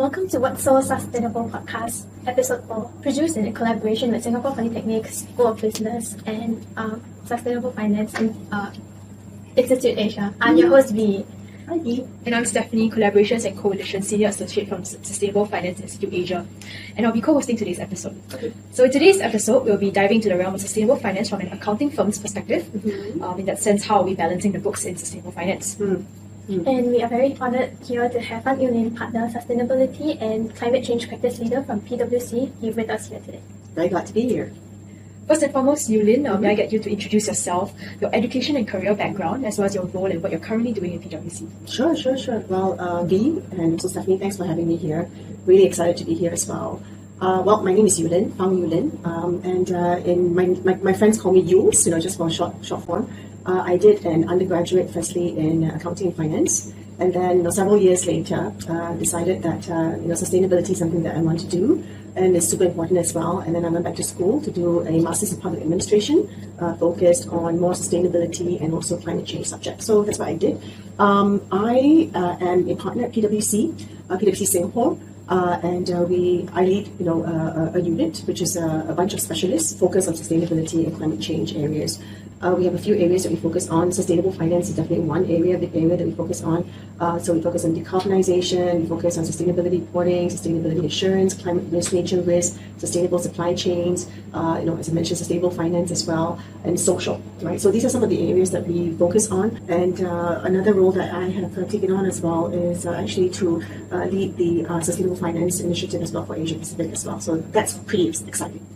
Welcome to What's So Sustainable podcast, episode 4, produced in collaboration with Singapore Polytechnic's School of Business and Sustainable Finance Institute Asia. I'm your host, V. Hi, V. And I'm Stephanie, Collaborations and Coalition Senior Associate from Sustainable Finance Institute Asia. And I'll be co-hosting today's episode. Okay. So in today's episode, we'll be diving into the realm of sustainable finance from an accounting firm's perspective. In that sense, how are we balancing the books in sustainable finance? And we are very honored here to have Fang Eu-Lin, partner, sustainability and climate change practice leader from PwC, here with us here today. Very glad to be here. First and foremost, Eu-Lin, may I get you to introduce yourself, your education and career background, as well as your role and what you're currently doing in PwC. Sure. Well, V and so Stephanie, thanks for having me here. Really excited to be here as well. Well, my name is Fang Eu-Lin, and in my friends call me Yules, just for short form. I did an undergraduate firstly in accounting and finance, and then several years later decided that sustainability is something that I want to do, and it's super important as well. And then I went back to school to do a master's in public administration, focused on more sustainability and also climate change subjects. So that's what I did. I am a partner at PwC Singapore. And I lead a unit which is a bunch of specialists focused on sustainability and climate change areas. We have a few areas that we focus on. Sustainable finance is definitely one big area that we focus on. So we focus on decarbonization, we focus on sustainability reporting, sustainability assurance, climate risk, nature risk, sustainable supply chains, as I mentioned, sustainable finance as well, and social, right? So these are some of the areas that we focus on. And another role that I have taken on as well is actually to lead the Sustainable Finance Initiative as well for Asia Pacific as well. So that's pretty exciting.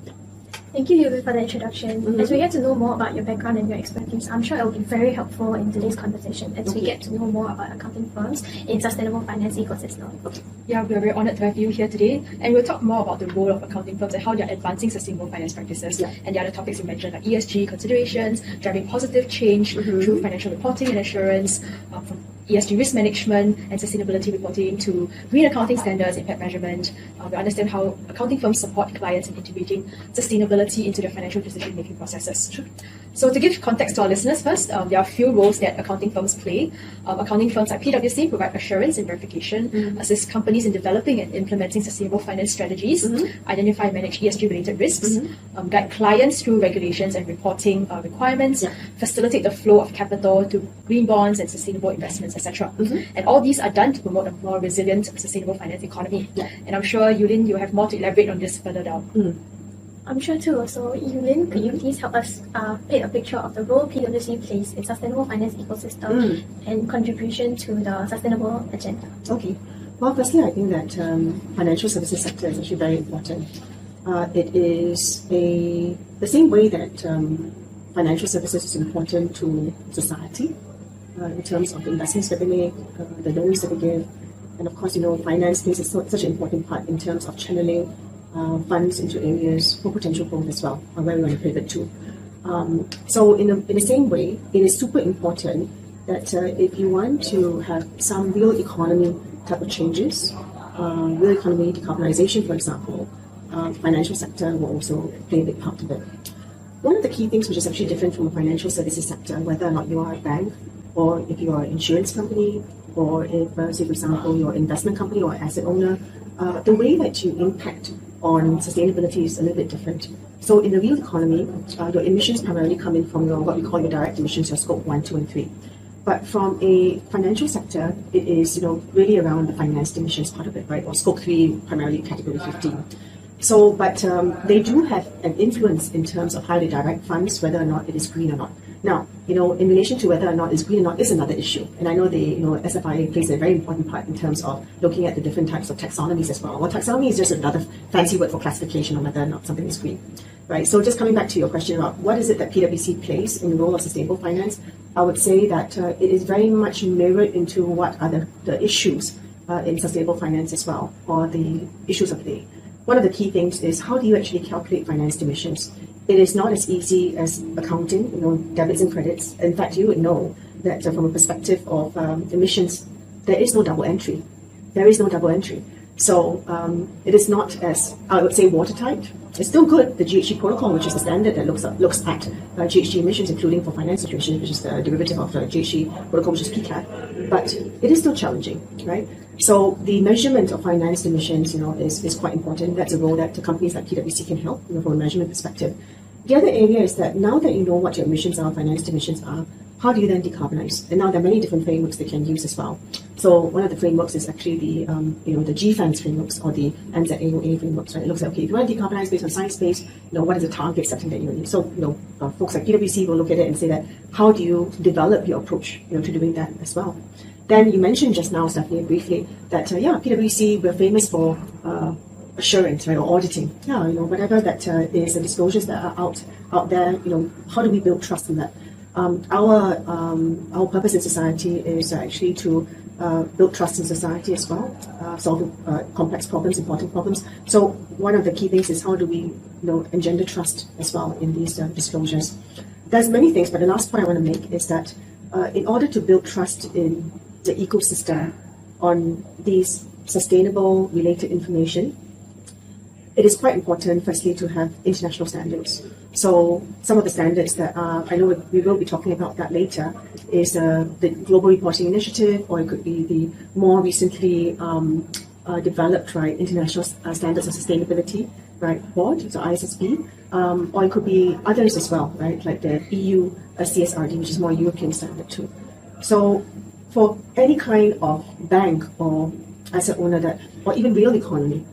Thank you, Yubi, for the introduction. As we get to know more about your background and your expertise, I'm sure it will be very helpful in today's conversation as we get to know more about accounting firms in sustainable finance ecosystem. Yeah, we are very honored to have you here today, and we'll talk more about the role of accounting firms and how they're advancing sustainable finance practices and the other topics you mentioned, like ESG considerations, driving positive change through financial reporting and assurance, from ESG risk management and sustainability reporting to green accounting standards, impact measurement. We understand how accounting firms support clients in integrating sustainability into their financial decision-making processes. So to give context to our listeners first, there are a few roles that accounting firms play. Accounting firms like PwC provide assurance and verification, assist companies in developing and implementing sustainable finance strategies, identify and manage ESG-related risks, guide clients through regulations and reporting requirements, facilitate the flow of capital to green bonds and sustainable investments, etc. And all these are done to promote a more resilient, sustainable finance economy. And I'm sure, Eu-Lin, you have more to elaborate on this further down. I'm sure too. So, Eu-Lin, could you please help us paint a picture of the role PwC plays in sustainable finance ecosystem and contribution to the sustainable agenda? Okay. Well, firstly, I think that financial services sector is actually very important. It is the same way that financial services is important to society in terms of the investments that they make, the loans that they give, and of course, finance plays such an important part in terms of channeling funds into areas for potential growth as well, where we want to pivot to. So in the same way, it is super important that if you want to have some real economy type of changes, real economy decarbonization, for example, financial sector will also play a big part of it. One of the key things which is actually different from a financial services sector, whether or not you are a bank, or if you are an insurance company, or if, say for example, you're an investment company or asset owner, the way that you impact on sustainability is a little bit different. So in the real economy, your emissions primarily come in from what we call your direct emissions, your scope 1, 2, and 3. But from a financial sector, it is really around the financed emissions part of it, right? Or scope 3, primarily category 15. So, but they do have an influence in terms of how they direct funds, whether or not it is green or not. Now, in relation to whether or not it's green or not is another issue. And I know SFIA plays a very important part in terms of looking at the different types of taxonomies as well. Well, taxonomy is just another fancy word for classification on whether or not something is green, right? So just coming back to your question about what is it that PwC plays in the role of sustainable finance, I would say that it is very much mirrored into what are the issues in sustainable finance as well, or the issues of the day. One of the key things is how do you actually calculate financed emissions? It is not as easy as accounting, debits and credits. In fact, you would know that from a perspective of emissions, there is no double entry. So it is not as, I would say, watertight. It's still good. The GHG protocol, which is the standard that looks at GHG emissions, including for finance situations, which is the derivative of the GHG protocol, which is PCAT. But it is still challenging, right? So the measurement of financed emissions, is quite important. That's a role that the companies like PwC can help, from a measurement perspective. The other area is that now that you know what your emissions are, financed emissions are, how do you then decarbonize? And now there are many different frameworks they can use as well. So one of the frameworks is actually the GFANS frameworks or the NZAOA frameworks. Right? It looks like, okay, if you want to decarbonize based on science-based, what is the target setting that you need? So folks like PwC will look at it and say that how do you develop your approach, to doing that as well. Then you mentioned just now, Stephanie, briefly that PwC, we're famous for assurance, right, or auditing. Whatever that is, the disclosures that are out there. How do we build trust in that? Our purpose in society is actually to build trust in society as well, solve complex problems, important problems. So one of the key things is how do we engender trust as well in these disclosures. There's many things, but the last point I want to make is that in order to build trust in the ecosystem on these sustainable related information, it is quite important, firstly, to have international standards. So some of the standards that I know we will be talking about that later is the Global Reporting Initiative, or it could be the more recently developed, right, International Standards of Sustainability, right, board, so ISSB, or it could be others as well, right, like the EU CSRD, which is more European standard too. So for any kind of bank or asset owner that, or even real economy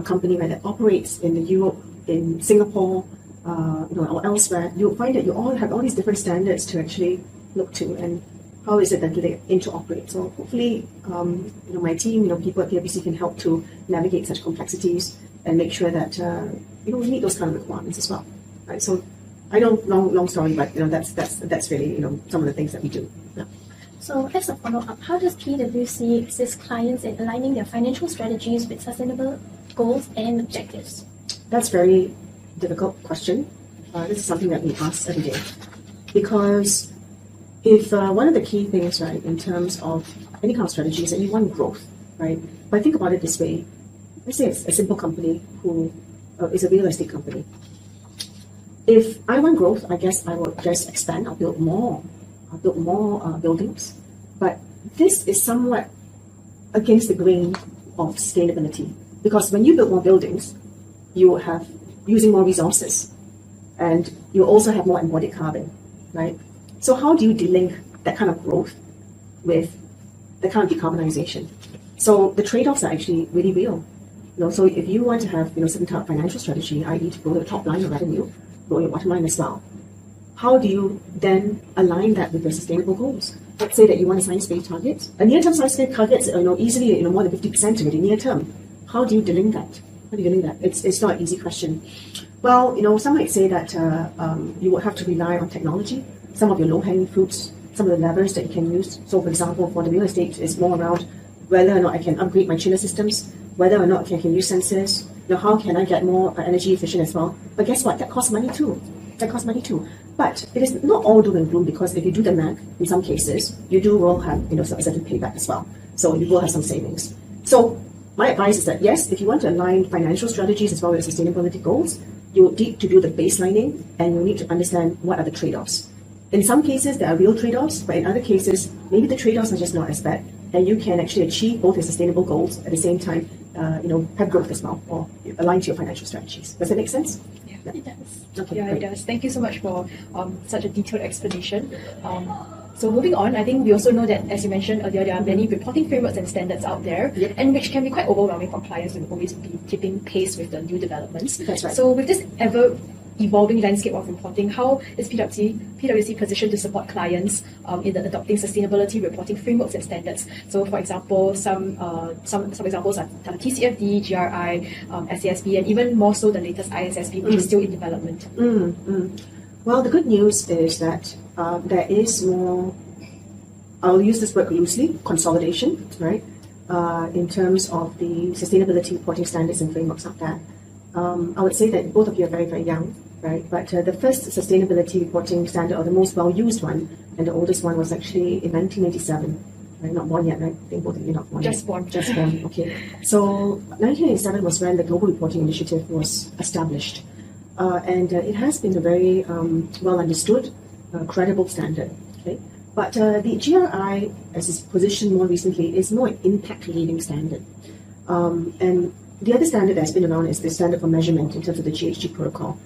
company that operates in Europe, in Singapore, or elsewhere, you'll find that you all have all these different standards to actually look to, and how is it that they interoperate. So hopefully, my team, people at PwC can help to navigate such complexities and make sure that we meet those kind of requirements as well. Right. So I know long story, but that's really some of the things that we do. Yeah. So as a follow-up, how does PwC assist clients in aligning their financial strategies with sustainable goals and objectives? That's a very difficult question. This is something that we ask every day. Because if one of the key things, right, in terms of any kind of strategy is that you want growth, right? But think about it this way. Let's say it's a simple company who is a real estate company. If I want growth, I guess I will just expand. I'll build more buildings. But this is somewhat against the grain of sustainability. Because when you build more buildings, you will have using more resources, and you also have more embodied carbon, right? So how do you delink that kind of growth with the kind of decarbonization? So the trade-offs are actually really real. So if you want to have certain type of financial strategy, i.e. to grow the top line of revenue, grow your bottom line as well, how do you then align that with your sustainable goals? Let's say that you want a science-based target. A near-term science-based targets, easily more than 50% already near-term. How do you delink that? It's not an easy question. Well, some might say that you would have to rely on technology, some of your low-hanging fruits, some of the levers that you can use. So, for example, for the real estate, it's more around whether or not I can upgrade my chiller systems, whether or not I can use sensors, how can I get more energy efficient as well. But guess what? That costs money too. But it is not all doom and gloom, because if you do the math, in some cases, you will have a certain payback as well. So you will have some savings. So my advice is that yes, if you want to align financial strategies as well as sustainability goals, you need to do the baselining, and you need to understand what are the trade-offs. In some cases, there are real trade-offs, but in other cases, maybe the trade-offs are just not as bad, and you can actually achieve both your sustainable goals at the same time, have growth as well, or align to your financial strategies. Does that make sense? Yeah, it does. Okay, yeah, great. it does. Thank you so much for such a detailed explanation. So moving on, I think we also know that, as you mentioned earlier, there are many reporting frameworks and standards out there, Yep. and which can be quite overwhelming for clients to always be keeping pace with the new developments. That's right. So with this ever-evolving landscape of reporting, how is PwC positioned to support clients in the adopting sustainability reporting frameworks and standards? So, for example, some examples are TCFD, GRI, SASB, and even more so the latest ISSB, which is still in development. Well, the good news is that there is more, I'll use this word loosely, consolidation, right, in terms of the sustainability reporting standards and frameworks out there. I would say that both of you are very, very young, right? But the first sustainability reporting standard, or the most well-used one, and the oldest one, was actually in 1997. right? Not born yet, right? I think both of you not born Just yet. born. Just born, okay. So 1987 was when the Global Reporting Initiative was established. And it has been a very well understood, credible standard, okay? But the GRI, as is positioned more recently, is more an impact leading standard. And the other standard that's been around is the standard for measurement in terms of the GHG protocol.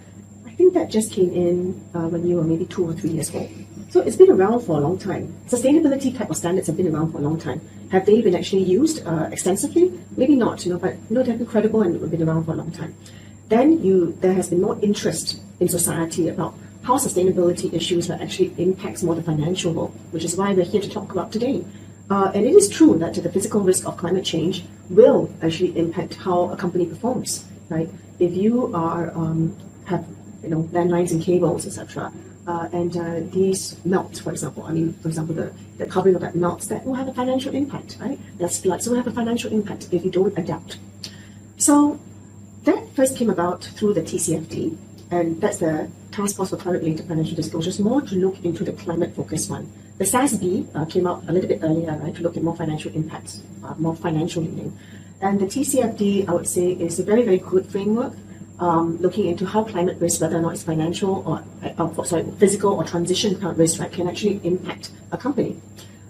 I think that just came in when you were maybe 2 or 3 years old. So it's been around for a long time. Sustainability type of standards have been around for a long time. Have they been actually used extensively? Maybe not, but they've been credible and have been around for a long time. Then there has been more interest in society about how sustainability issues will actually impact more the financial world, which is why we're here to talk about today. And it is true that the physical risk of climate change will actually impact how a company performs, right? If you are have landlines and cables, etc., and these melt, for example. The covering of that melts, that will have a financial impact, right? That's floods will have a financial impact if you don't adapt. So that first came about through the TCFD, and that's the Task Force for Climate-Related Financial Disclosures, more to look into the climate-focused one. The SASB came out a little bit earlier, right, to look at more financial impacts, more financial leaning. And the TCFD, I would say, is a very, very good framework, looking into how climate risk, whether or not it's financial or physical or transition kind of risk, right, can actually impact a company.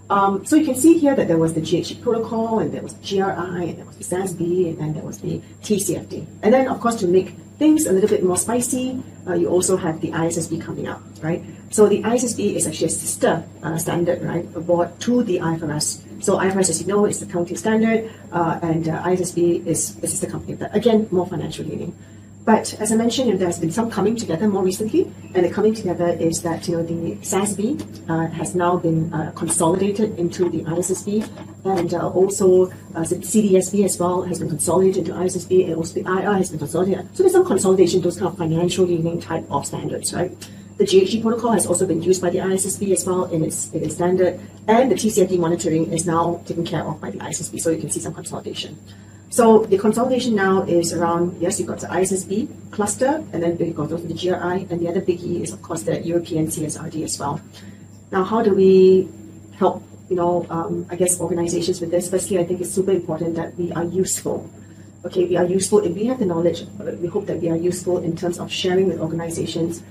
So you can see here that there was the GHG protocol, and there was the GRI, and there was the SASB, and then there was the TCFD. And then, of course, to make things a little bit more spicy, you also have the ISSB coming out, right? So the ISSB is actually a sister standard, right, aboard to the IFRS. So IFRS, as you know, is the accounting standard, and ISSB is a sister company of that. Again, more financial leaning. But as I mentioned, there's been some coming together more recently, and the coming together is that the SASB has now been consolidated into the ISSB, and also the CDSB as well has been consolidated into ISSB, and also the IR has been consolidated. So there's some consolidation, those kind of financial leaning type of standards, right? The GHG protocol has also been used by the ISSB as well in its standard, and the TCFD monitoring is now taken care of by the ISSB, so you can see some consolidation. So the consolidation now is around, yes, you've got the ISSB cluster, and then you've got also the GRI, and the other biggie is, of course, the European CSRD as well. Now, how do we help, organizations with this? Firstly, I think it's super important that we are useful. Okay, we are useful if we have the knowledge. We hope that we are useful in terms of sharing with organizations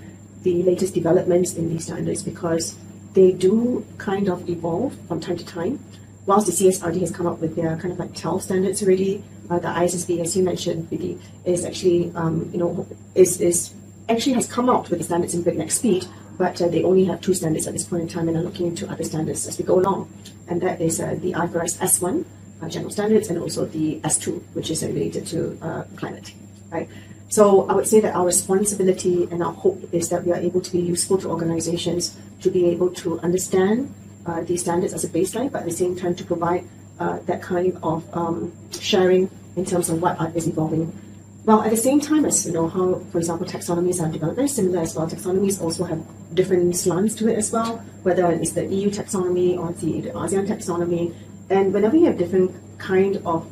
the latest developments in these standards, because they do kind of evolve from time to time. Whilst the CSRD has come up with their kind of like 12 standards already, the ISSB, as you mentioned, Vicky, is actually, actually has come out with the standards in breakneck speed, but they only have 2 standards at this point in time, and are looking into other standards as we go along. And that is the IFRS S1, general standards, and also the S2, which is related to climate, right? So I would say that our responsibility and our hope is that we are able to be useful to organizations to be able to understand these standards as a baseline, but at the same time to provide that kind of sharing in terms of what is evolving. Well, at the same time as how, for example, taxonomies are developed, very similar as well. Taxonomies also have different slants to it as well, whether it's the EU taxonomy or the ASEAN taxonomy. And whenever you have different kind of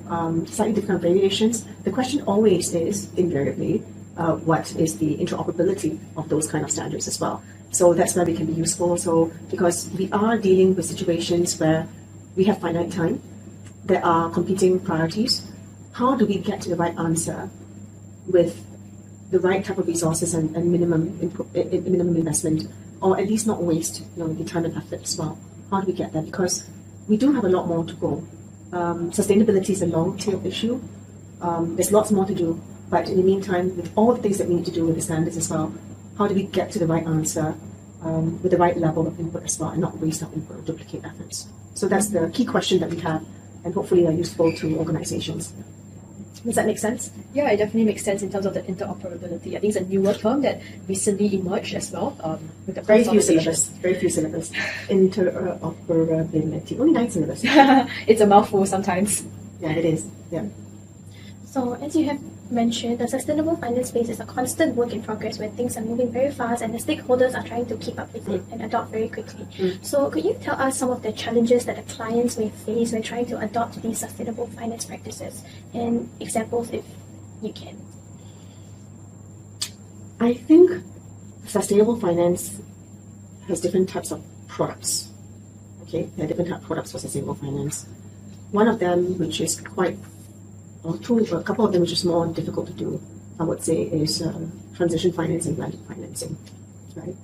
slightly different variations, the question always is invariably what is the interoperability of those kind of standards as well. So that's where we can be useful. So because we are dealing with situations where we have finite time, there are competing priorities. How do we get to the right answer with the right type of resources and minimum investment, or at least not waste the time and effort as well? How do we get there? Because we do have a lot more to go. Sustainability is a long tail issue. There's lots more to do, but in the meantime, with all the things that we need to do with the standards as well, how do we get to the right answer with the right level of input as well, and not waste our input or duplicate efforts? So that's the key question that we have, and hopefully are useful to organizations. Does that make sense? Yeah, it definitely makes sense in terms of the interoperability. I think it's a newer term that recently emerged as well. With the Very few syllabus. Interoperability. Only 9 syllabus. It's a mouthful sometimes. Yeah, it is. Yeah. So as you have mentioned, the sustainable finance space is a constant work in progress where things are moving very fast and the stakeholders are trying to keep up with it and adopt very quickly. So could you tell us some of the challenges that the clients may face when trying to adopt these sustainable finance practices, and examples if you can? I think sustainable finance has different types of products. Okay, there are different type of products for sustainable finance. One of them, which is a couple of them which is more difficult to do, I would say, is transition finance and blended financing, right?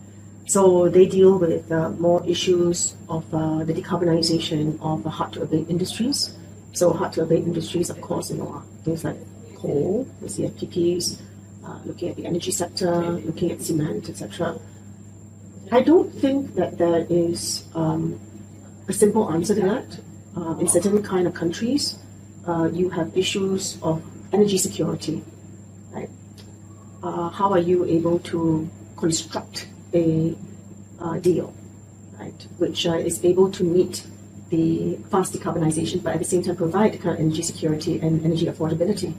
So they deal with more issues of the decarbonization of hard-to-abate industries. So hard-to-abate industries, of course, are things like coal, the CFPPs, looking at the energy sector, looking at cement, etc. I don't think that there is a simple answer to that. In certain kind of countries, you have issues of energy security, right? How are you able to construct a deal, right, which is able to meet the fast decarbonization, but at the same time provide the kind of energy security and energy affordability.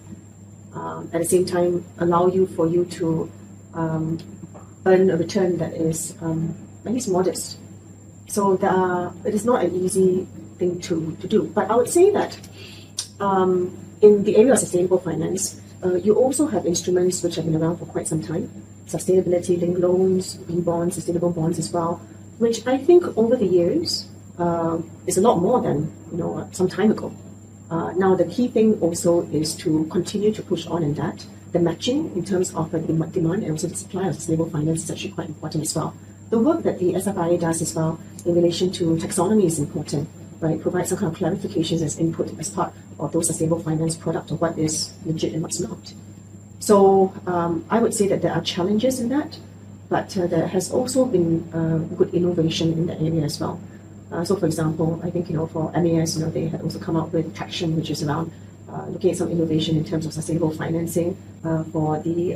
At the same time, allow you to earn a return that is at least modest. So it is not an easy thing to do. But I would say that in the area of sustainable finance, you also have instruments which have been around for quite some time. Sustainability-linked loans, green bonds, sustainable bonds as well, which I think over the years is a lot more than some time ago. Now the key thing also is to continue to push on in that. The matching in terms of the demand and also the supply of sustainable finance is actually quite important as well. The work that the SFIA does as well in relation to taxonomy is important, right? Provide some kind of clarifications as input as part of those sustainable finance product of what is legit and what's not. So I would say that there are challenges in that, but there has also been good innovation in that area as well. So for example, I think for MAS, they had also come up with Traction, which is around looking at some innovation in terms of sustainable financing for the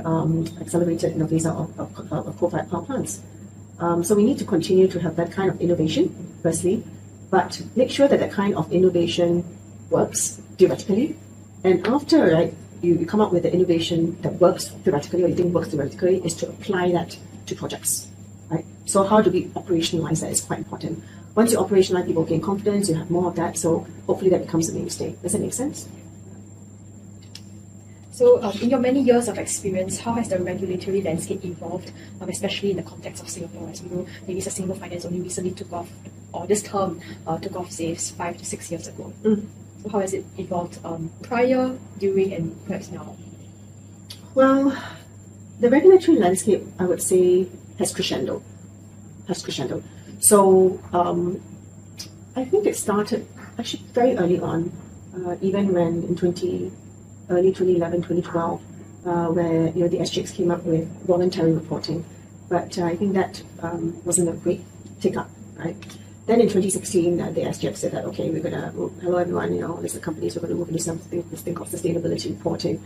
accelerated phase out of coal-fired power plants. So we need to continue to have that kind of innovation, firstly, but make sure that kind of innovation works theoretically. And after, right, you come up with the innovation that works theoretically, or you think works theoretically, is to apply that to projects, right? So how do we operationalize that is quite important. Once you operationalize, people gain confidence, you have more of that, so hopefully that becomes a mainstay. Does that make sense? So in your many years of experience, how has the regulatory landscape evolved, especially in the context of Singapore? As we know, maybe sustainable finance only recently took off, or this term took off, say, 5 to 6 years ago. So how has it evolved prior, during, and perhaps now? Well, the regulatory landscape, I would say, has crescendoed. So I think it started actually very early on, even when in early 2011, 2012, where the SGX came up with voluntary reporting. But I think that wasn't a great take-up, right? Then in 2016, the SGX said that, okay, we're going to, hello everyone, listed companies, we're going to move into this thing called sustainability reporting.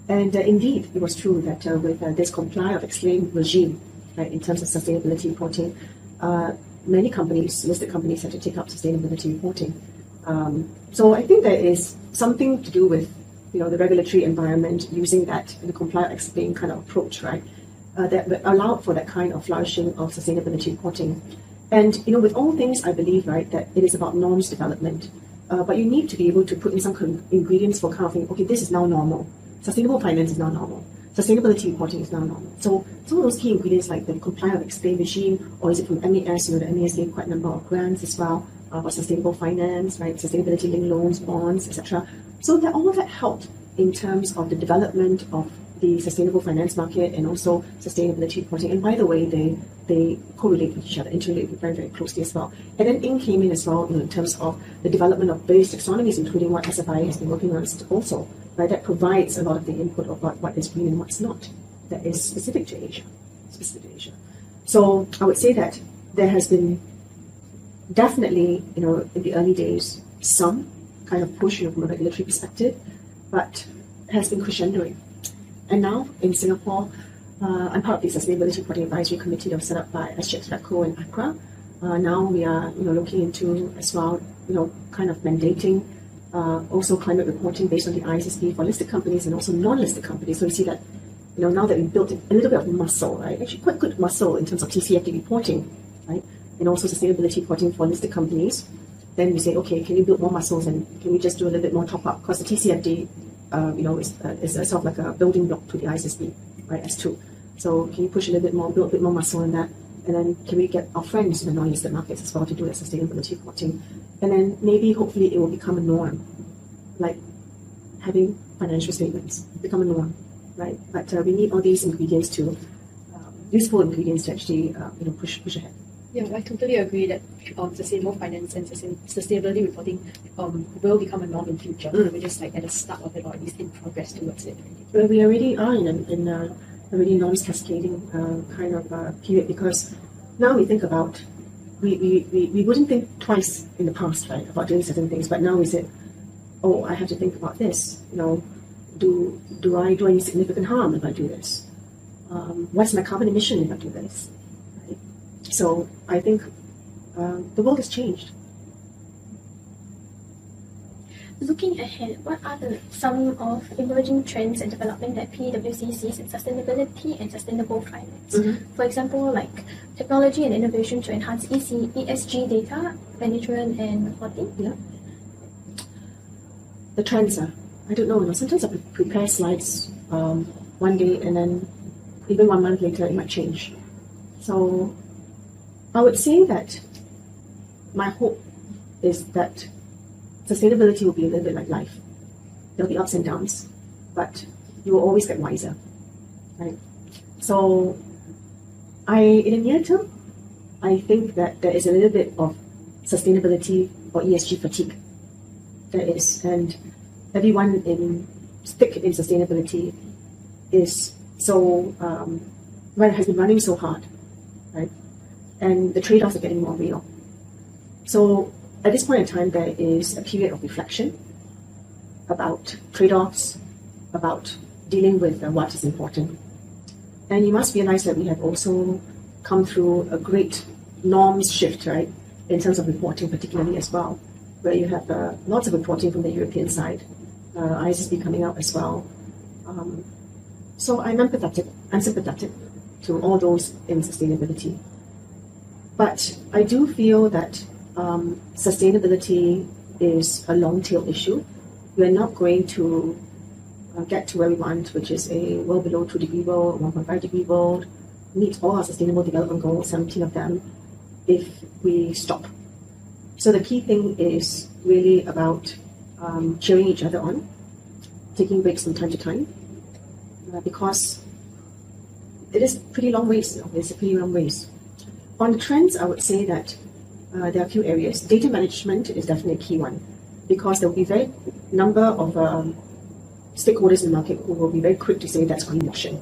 And indeed, it was true that with this comply or explain regime, right, in terms of sustainability reporting, many companies, listed companies, had to take up sustainability reporting. So I think there is something to do with the regulatory environment using that in a comply or explain kind of approach, right, that allowed for that kind of flourishing of sustainability reporting. And with all things, I believe, right, that it is about norms development. But you need to be able to put in some ingredients for kind of thinking, okay, this is now normal. Sustainable finance is now normal. Sustainability reporting is now normal. So some of those key ingredients like the comply or explain regime, or is it from MAS? The MAS gave quite a number of grants as well for sustainable finance, right? Sustainability linked loans, bonds, etc. So that all of that helped in terms of the development of the sustainable finance market and also sustainability reporting. And by the way, they correlate with each other, interrelate very, very closely as well. And then in came in as well, in terms of the development of various taxonomies, including what SFIA has been working on also, right? That provides a lot of the input of what is green and what's not. That is specific to Asia. So I would say that there has been definitely, in the early days, some kind of push from a regulatory perspective, but it has been crescendoing. And now in Singapore, I'm part of the Sustainability Reporting Advisory Committee that was set up by SGX, RECO, and ACRA. Now we are, looking into as well, kind of mandating also climate reporting based on the ISSB for listed companies and also non-listed companies. So we see that, now that we've built a little bit of muscle, right? Actually, quite good muscle in terms of TCFD reporting, right? And also sustainability reporting for listed companies. Then we say, okay, can you build more muscles and can we just do a little bit more top up? Because the TCFD, is sort of like a building block to the ISSB, right, as two. So can you push a little bit more, build a bit more muscle in that? And then can we get our friends in the non-listed markets as well to do that sustainability reporting? And then maybe, hopefully, it will become a norm, like having financial statements become a norm, right? But we need all these ingredients to, useful ingredients to actually, push ahead. Yeah, I totally agree that sustainable finance and sustainability reporting will become a norm in future. We're just like at the start of it, or at least in progress towards it. Well, we already are in a really norms cascading kind of period, because now we think about, we wouldn't think twice in the past, right, about doing certain things, but now we say, oh, I have to think about this. Do I do any significant harm if I do this? What's my carbon emission if I do this? Right? So I think the world has changed. Looking ahead, what are some of emerging trends and development that PwC sees in sustainability and sustainable finance? For example, like technology and innovation to enhance ESG data management and reporting. Yeah. The trends are, I don't know, sometimes I prepare slides one day, and then even 1 month later it might change. So I would say that my hope is that sustainability will be a little bit like life. There'll be ups and downs, but you will always get wiser, right? So in the near term, I think that there is a little bit of sustainability or ESG fatigue. There is, and everyone stick in sustainability is so has been running so hard, right? And the trade-offs are getting more real. So at this point in time, there is a period of reflection about trade-offs, about dealing with what is important. And you must realize that we have also come through a great norms shift, right, in terms of reporting particularly as well, where you have lots of reporting from the European side, ISSB coming out as well. So I'm sympathetic to all those in sustainability. But I do feel that sustainability is a long-tail issue. We're not going to get to where we want, which is a well below 2-degree world, 1.5-degree world, meet all our sustainable development goals, 17 of them, if we stop. So the key thing is really about cheering each other on, taking breaks from time to time, because it is pretty long ways. It's a pretty long ways. On the trends, I would say that there are a few areas. Data management is definitely a key one, because there will be very number of stakeholders in the market who will be very quick to say that's greenwashing.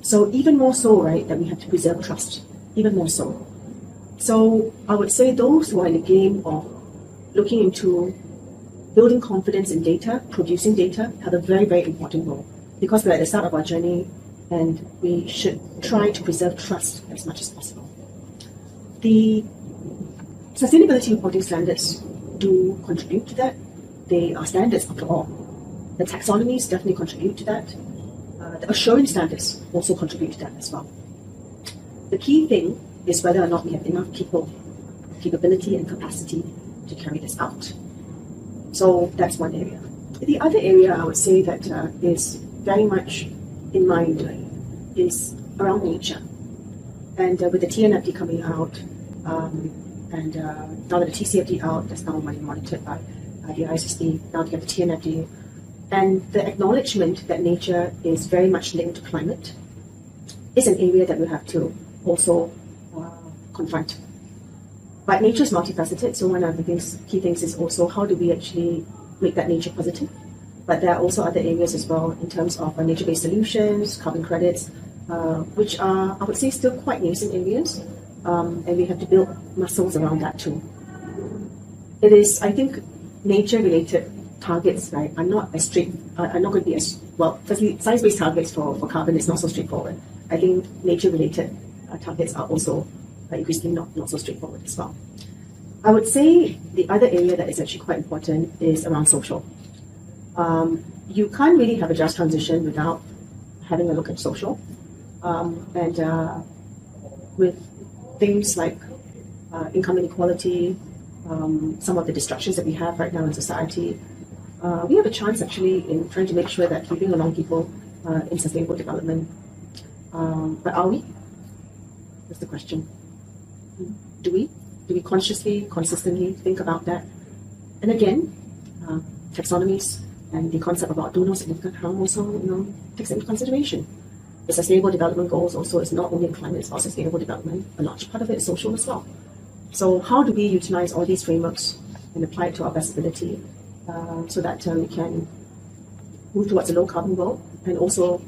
So even more so, right, that we have to preserve trust, even more so. So I would say those who are in the game of looking into building confidence in data, producing data, have a very, very important role, because we're at the start of our journey and we should try to preserve trust as much as possible. The sustainability reporting standards do contribute to that. They are standards after all. The taxonomies definitely contribute to that. The assurance standards also contribute to that as well. The key thing is whether or not we have enough capability and capacity to carry this out. So that's one area. The other area I would say that is very much in mind is around nature. And with the TNFD coming out, and now that the TCFD out, that's now monitored by the ISSB, now to get the TNFD, and the acknowledgement that nature is very much linked to climate is an area that we have to also confront. But nature is multifaceted, so one of the key things is also how do we actually make that nature positive. But there are also other areas as well in terms of nature-based solutions, carbon credits, which are, I would say, still quite nascent areas, and we have to build muscles around that too. It is, I think, nature-related targets, right, are not going to be as well. Firstly, science-based targets for carbon is not so straightforward. I think nature-related targets are also increasingly not so straightforward as well. I would say the other area that is actually quite important is around social. You can't really have a just transition without having a look at social. And with things like income inequality, some of the distractions that we have right now in society, we have a chance actually in trying to make sure that keeping along people in sustainable development. But are we? That's the question. Do we? Do we consciously, consistently think about that? And again, taxonomies and the concept about do no significant harm also, takes into consideration. The Sustainable Development Goals also is not only climate, it's about sustainable development. A large part of it is social as well. So how do we utilize all these frameworks and apply it to our best ability so that we can move towards a low carbon world and also,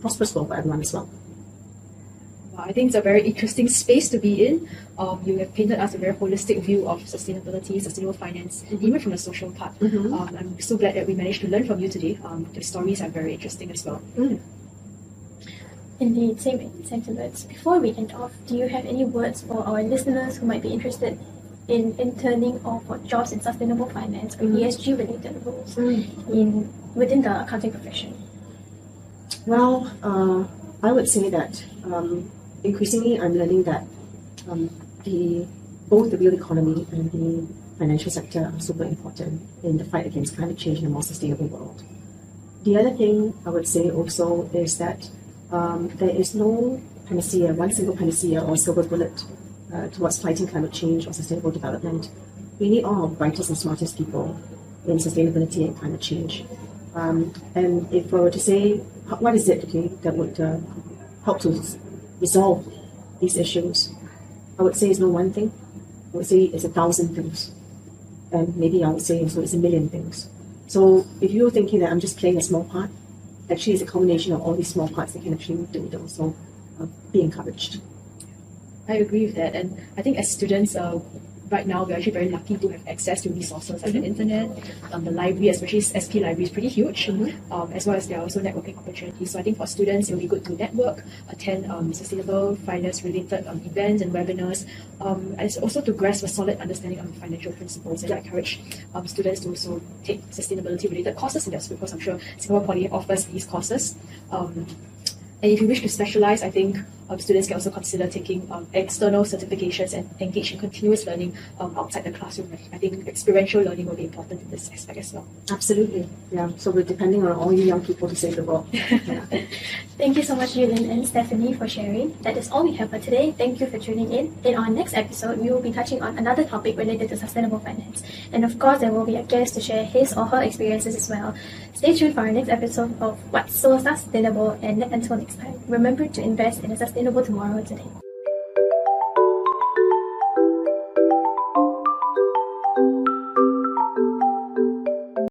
prosperous world for everyone as well? I think it's a very interesting space to be in. You have painted us a very holistic view of sustainability, sustainable finance, and even from the social part. I'm so glad that we managed to learn from you today. The stories are very interesting as well. Indeed, same sentiments. Before we end off, do you have any words for our listeners who might be interested in interning or for jobs in sustainable finance or ESG-related roles within the accounting profession? Well, I would say that increasingly I'm learning that both the real economy and the financial sector are super important in the fight against climate change in a more sustainable world. The other thing I would say also is that there is no panacea, one single panacea or silver bullet towards fighting climate change or sustainable development. We need all our brightest and smartest people in sustainability and climate change. And if I were to say, what is it that would help to resolve these issues? I would say it's no one thing. I would say it's 1,000 things. And maybe I would say it's 1,000,000 things. So if you're thinking that I'm just playing a small part, actually it's a combination of all these small parts that can actually move the needle. So be encouraged. I agree with that. And I think as students, right now we're actually very lucky to have access to resources like the internet, the library, especially SP library is pretty huge, as well as there are also networking opportunities. So I think for students, it will be good to network, attend sustainable finance related events and webinars, and also to grasp a solid understanding of the financial principles. And I encourage students to also take sustainability related courses in their school, because I'm sure Singapore Poly offers these courses. And if you wish to specialize, I think students can also consider taking external certifications and engage in continuous learning outside the classroom. I think experiential learning will be important in this aspect as well. Absolutely. Yeah. So we're depending on all you young people to save the world. Yeah. Thank you so much, Eu-Lin and Stephanie, for sharing. That is all we have for today. Thank you for tuning in. In our next episode, we will be touching on another topic related to sustainable finance. And of course, there will be a guest to share his or her experiences as well. Stay tuned for our next episode of What's So Sustainable, and until next time, remember to invest in a sustainable tomorrow today.